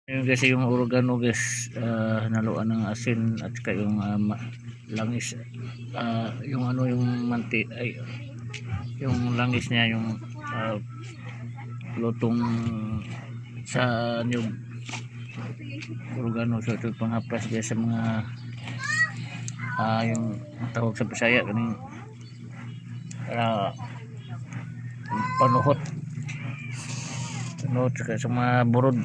Yung kasi yung oregano guys, hinaluan ng asin at saka yung langis, yung ano yung ay yung langis niya yung lutong sa yung oregano. So ito panghaplas guys sa mga yung tawag sa Bisaya kaning panuhot saka sa mga burod.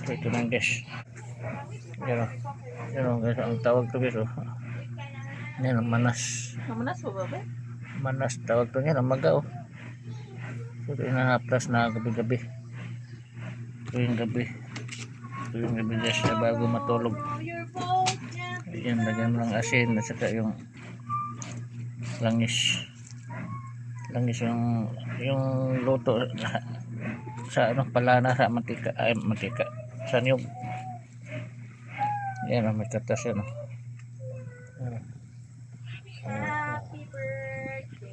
So ito lang guys, yan guys ang tawag to guys. Yan manas tawag to yan, maga. So ito inahaplas na gabi-gabi, tuwing gabi guys bago matulog. Yan, lagyan mo ng asin at saka yung langis yung luto sa palana sa mantika sa niyog. Yan may katas yan.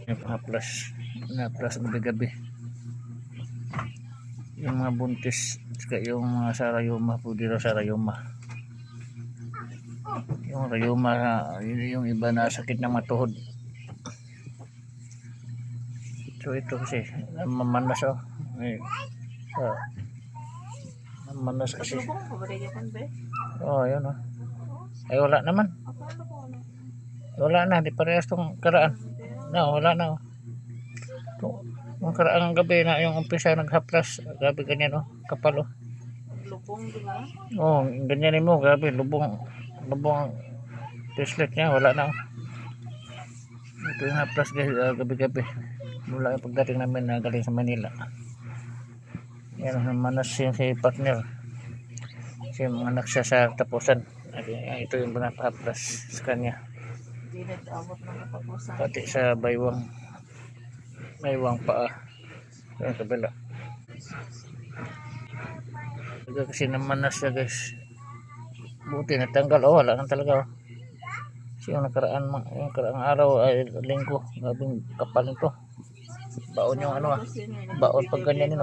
Yung haplas gabi-gabi yung mga buntis saka yung mga sarayuma, pudira sarayuma, yung rayuma, yung iba na sakit ng matuhod. So ito kasi mamanas mamanas kasi. Yun ay wala naman, wala na, di parehas tong karaan na, wala na. Yung karaang gabi na yung umpisa naghaplas, grabe ganyan kapal lubong, diba? Ganyan mo, grabe lubong tislet niya, wala na. Ito yung haplas guys, gabi-gabi mula yung pagdating namin na galing sa Manila. Yan manas yung si partner, si mga anak siya sa tapusan. Ito yung pinapahaplas sa kanya, pati sa baywang paa sa kabila. Kasi namanas siya guys, buti natanggal. Wala nang talaga kasi yung nakaraang araw ay linggo, gabing kapal nito. Baon yung baon pag ganyan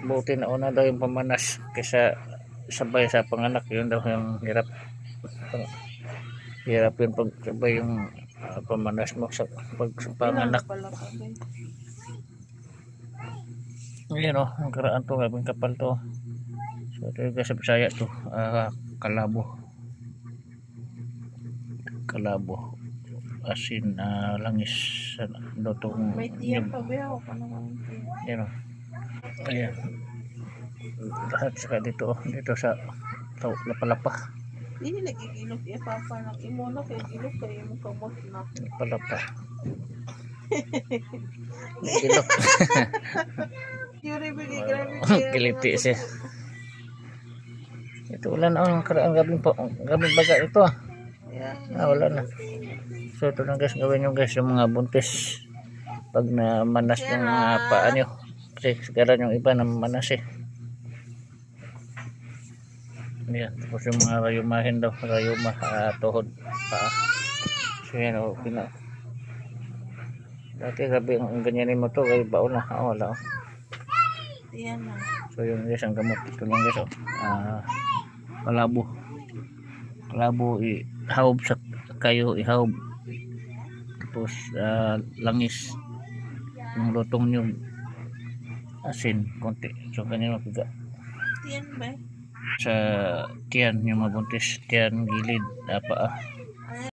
buti na una daw yung pamanas kaysa sabay sa panganak. Yun daw yung hirap yun pag sabay yung pamanas mo sa panganak. Yan ang karaan to, gabing kapal to. So ito yung sa Bisaya to, kalabo asin, langis sa lutong niyog. Yan ayan lahat saka dito sa lapalapa. Hindi nagigilok papa ng imo na kay gilok kay imo kamot na lapalapa. Gilok. Yuri bigi grabe kiliti siya. Ito ulan ang karaang gabing baga ito wala na. So ito lang guys, gawin nyo guys yung mga buntis pag namanas yung paa nyo, kasi sigara yung iba na manas yan. Tapos yung mga rayumahin daw, tuhod paa. So yan dati grabe ang ganyanin mo to, kaya baon na wala yan na. So yun guys ang gamot. Ito lang guys kalabo ihawb sa kayo, tapos langis yung lutong nyo, asin konti. So ganyan mapiga tiyan ba sa tiyan yung mabuntis, tiyan gilid paa.